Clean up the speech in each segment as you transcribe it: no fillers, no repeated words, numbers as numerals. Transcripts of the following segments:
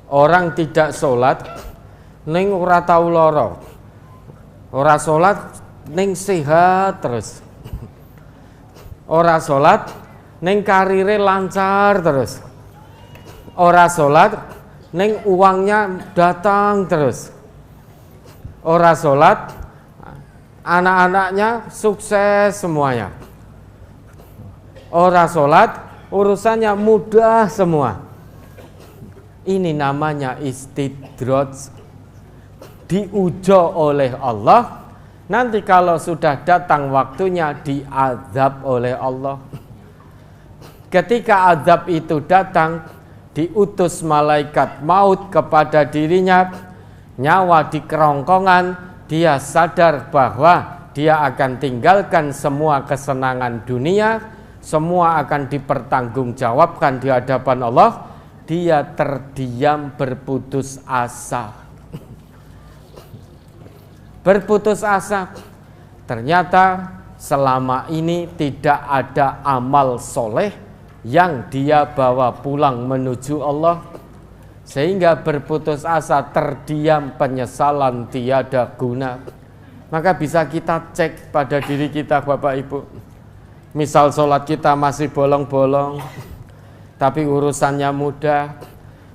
Orang tidak sholat ning ora tau lara, ora sholat ning sehat terus, ora sholat ning karire lancar terus, ora sholat ning uangnya datang terus, ora sholat anak-anaknya sukses semuanya, ora sholat urusannya mudah semua. Ini namanya istidraj, diujo oleh Allah. Nanti kalau sudah datang waktunya diazab oleh Allah. Ketika azab itu datang, diutus malaikat maut kepada dirinya, nyawa di kerongkongan, dia sadar bahwa dia akan tinggalkan semua kesenangan dunia, semua akan dipertanggungjawabkan di hadapan Allah. Dia terdiam berputus asa. Berputus asa. Ternyata selama ini tidak ada amal soleh yang dia bawa pulang menuju Allah, sehingga berputus asa, terdiam, penyesalan tiada guna. Maka bisa kita cek pada diri kita, Bapak Ibu. Misal sholat kita masih bolong-bolong, tapi urusannya mudah,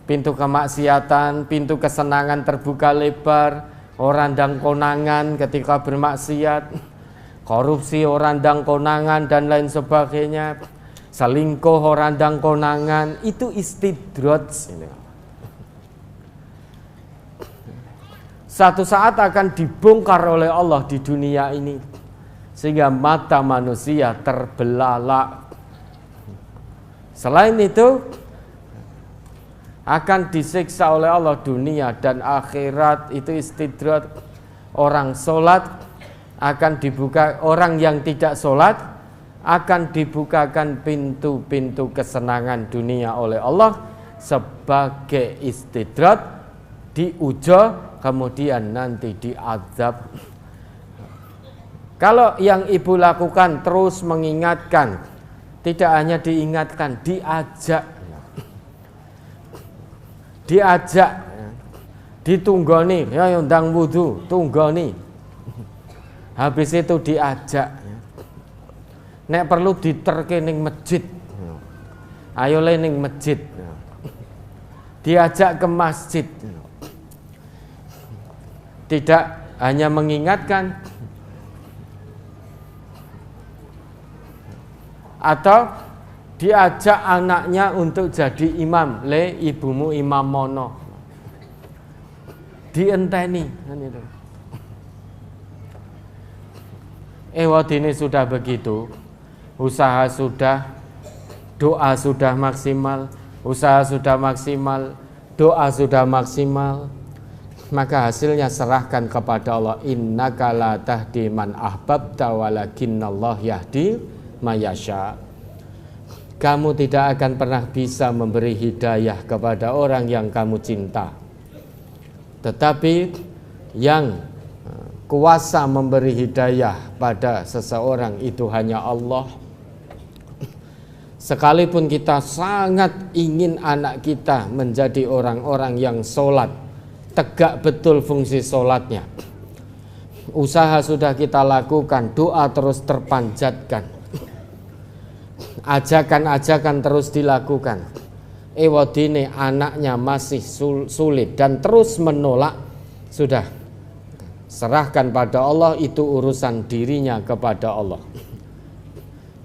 pintu kemaksiatan, pintu kesenangan terbuka lebar, orang dang konangan ketika bermaksiat, korupsi orang dang konangan dan lain sebagainya, selingkuh orang dang konangan, itu istidraj. Satu saat akan dibongkar oleh Allah di dunia ini, sehingga mata manusia terbelalak. Selain itu akan disiksa oleh Allah dunia dan akhirat, itu istidraj. Orang sholat akan dibuka, orang yang tidak sholat akan dibukakan pintu-pintu kesenangan dunia oleh Allah sebagai istidraj, diujo, kemudian nanti diazab. Kalau yang ibu lakukan terus mengingatkan, tidak hanya diingatkan, diajak, ditunggoni, ya ndang wudu, tunggoni. Habis itu diajak. Nek perlu diterke ning masjid. Ayo le ning masjid. Diajak ke masjid. Tidak hanya mengingatkan, atau diajak anaknya untuk jadi imam, le ibumu imam mono, dienteni kan itu. Wadini sudah begitu, usaha sudah, doa sudah maksimal, usaha sudah maksimal, doa sudah maksimal, maka hasilnya serahkan kepada Allah. Innaka la tahdi man ahbabta walakinnallahu yahdi mayasya. Kamu tidak akan pernah bisa memberi hidayah kepada orang yang kamu cinta, tetapi yang kuasa memberi hidayah pada seseorang itu hanya Allah. Sekalipun kita sangat ingin anak kita menjadi orang-orang yang sholat, tegak betul fungsi sholatnya, usaha sudah kita lakukan, doa terus terpanjatkan, ajakan-ajakan terus dilakukan, wadine anaknya masih sulit dan terus menolak, sudah serahkan pada Allah, itu urusan dirinya kepada Allah.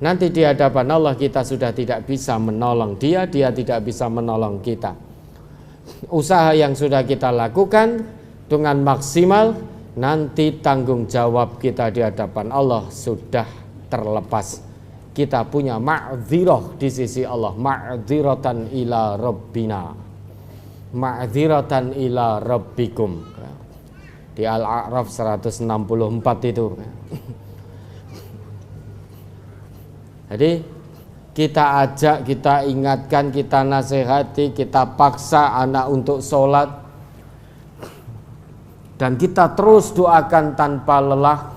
Nanti di hadapan Allah kita sudah tidak bisa menolong dia, dia tidak bisa menolong kita. Usaha yang sudah kita lakukan dengan maksimal, nanti tanggung jawab kita di hadapan Allah sudah terlepas. Kita punya ma'dzirah di sisi Allah, ma'dziratan ila rabbina, ma'dziratan ila rabbikum. Di Al-A'raf 164 itu. Jadi kita ajak, kita ingatkan, kita nasihati, kita paksa anak untuk sholat, dan kita terus doakan tanpa lelah.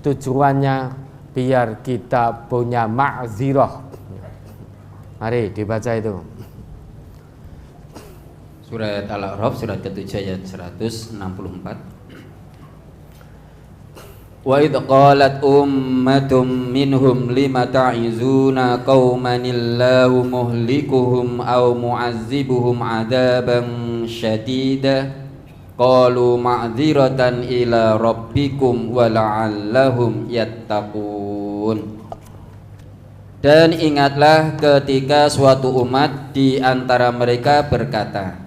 Tujuannya biar kita punya ma'dzirah. Mari dibaca itu. Surat Al-A'raf surat ke-7 ayat 164. Wa idh qalat ummatum minhum lima ta'izuna qaumanillahu muhlikuhum aw mu'azzibuhum 'adaban syadida qalu ma'dziratan ila rabbikum wa la'allahum yattaqun. Dan ingatlah ketika suatu umat di antara mereka berkata,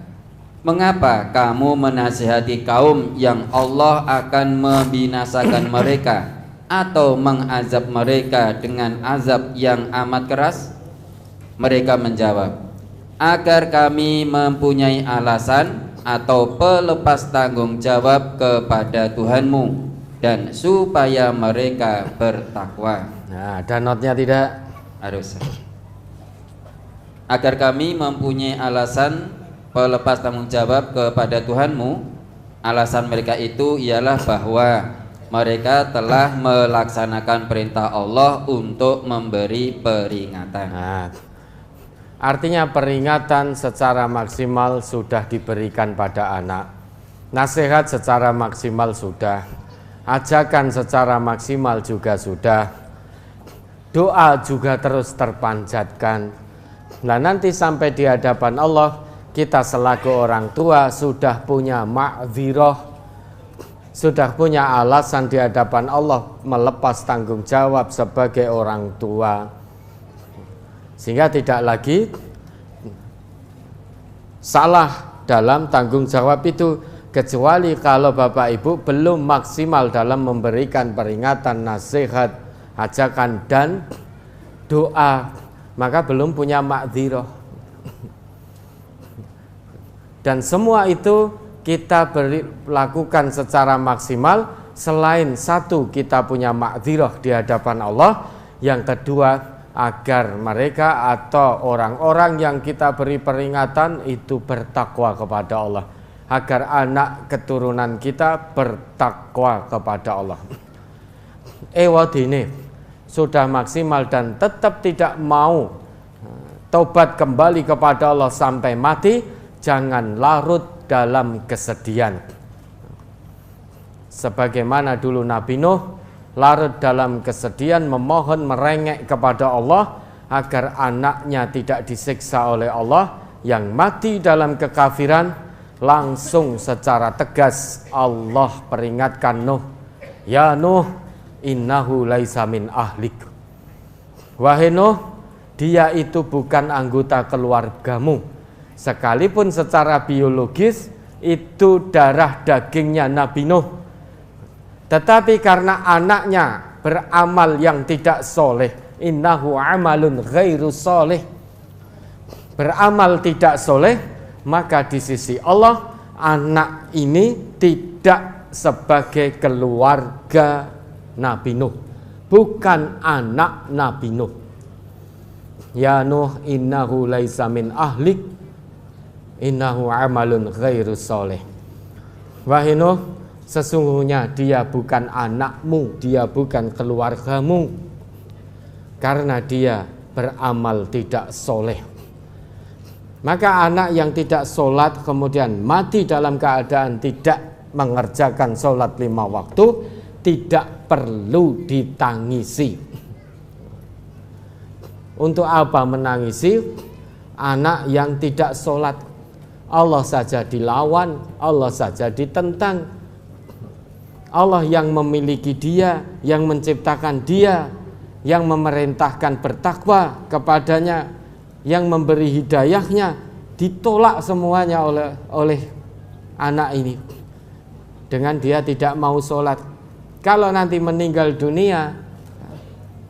mengapa kamu menasihati kaum yang Allah akan membinasakan mereka atau mengazab mereka dengan azab yang amat keras? Mereka menjawab, agar kami mempunyai alasan atau pelepas tanggung jawab kepada Tuhanmu dan supaya mereka bertakwa. Nah, ada notnya tidak? Harus. Agar kami mempunyai alasan pelepas tanggung jawab kepada Tuhanmu. Alasan mereka itu ialah bahwa mereka telah melaksanakan perintah Allah untuk memberi peringatan. Nah, artinya peringatan secara maksimal sudah diberikan pada anak, nasihat secara maksimal sudah, ajakan secara maksimal juga sudah, doa juga terus terpanjatkan. Nah, nanti sampai di hadapan Allah, kita selaku orang tua sudah punya ma'dzirah, sudah punya alasan di hadapan Allah melepas tanggung jawab sebagai orang tua, sehingga tidak lagi salah dalam tanggung jawab itu, kecuali kalau Bapak Ibu belum maksimal dalam memberikan peringatan, nasihat, ajakan dan doa, maka belum punya ma'dzirah. Dan semua itu kita lakukan secara maksimal. Selain satu, kita punya ma'dzirah di hadapan Allah. Yang kedua, agar mereka atau orang-orang yang kita beri peringatan itu bertakwa kepada Allah, agar anak keturunan kita bertakwa kepada Allah. Wadine sudah maksimal dan tetap tidak mau taubat kembali kepada Allah sampai mati, jangan larut dalam kesedihan. Sebagaimana dulu Nabi Nuh larut dalam kesedihan, memohon merengek kepada Allah agar anaknya tidak disiksa oleh Allah. Yang mati dalam kekafiran, langsung secara tegas Allah peringatkan Nuh, ya Nuh, innahu laisa min ahlik. Wahai Nuh, dia itu bukan anggota keluargamu. Sekalipun secara biologis itu darah dagingnya Nabi Nuh, tetapi karena anaknya beramal yang tidak soleh, innahu amalun ghairu soleh, beramal tidak soleh, maka di sisi Allah anak ini tidak sebagai keluarga Nabi Nuh, bukan anak Nabi Nuh. Ya Nuh, innahu laisa min ahlik, innahu amalun ghairu soleh. Wahai Nuh, sesungguhnya dia bukan anakmu, dia bukan keluargamu, karena dia beramal tidak soleh. Maka anak yang tidak sholat kemudian mati dalam keadaan tidak mengerjakan sholat 5 waktu, tidak perlu ditangisi. Untuk apa menangisi anak yang tidak sholat? Allah saja dilawan, Allah saja ditentang. Allah yang memiliki dia, yang menciptakan dia, yang memerintahkan bertakwa kepadanya, yang memberi hidayahnya, ditolak semuanya oleh anak ini dengan dia tidak mau sholat. Kalau nanti meninggal dunia,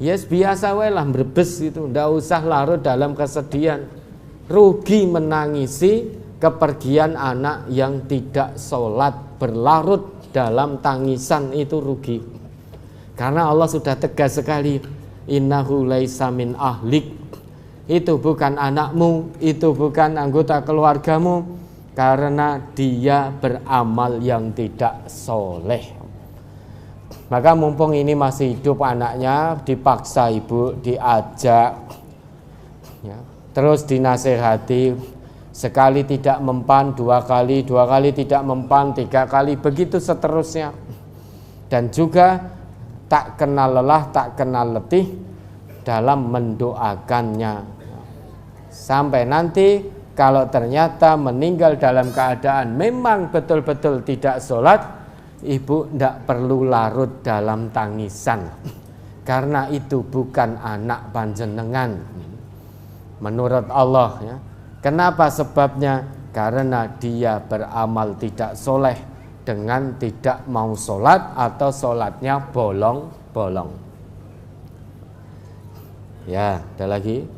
yes biasa lah berbes gitu, ndak usah larut dalam kesedihan. Rugi menangisi kepergian anak yang tidak sholat, berlarut dalam tangisan itu rugi. Karena Allah sudah tegas sekali, innahu laisa min ahlik, itu bukan anakmu, itu bukan anggota keluargamu, karena dia beramal yang tidak soleh. Maka mumpung ini masih hidup anaknya, dipaksa ibu, diajak, ya, terus dinasehati, sekali tidak mempan, dua kali tidak mempan, tiga kali, begitu seterusnya. Dan juga tak kenal lelah, tak kenal letih dalam mendoakannya. Sampai nanti kalau ternyata meninggal dalam keadaan memang betul-betul tidak sholat, ibu tidak perlu larut dalam tangisan, karena itu bukan anak panjenengan menurut Allah ya. Kenapa sebabnya? Karena dia beramal tidak soleh dengan tidak mau sholat atau sholatnya bolong-bolong. Ya, ada lagi.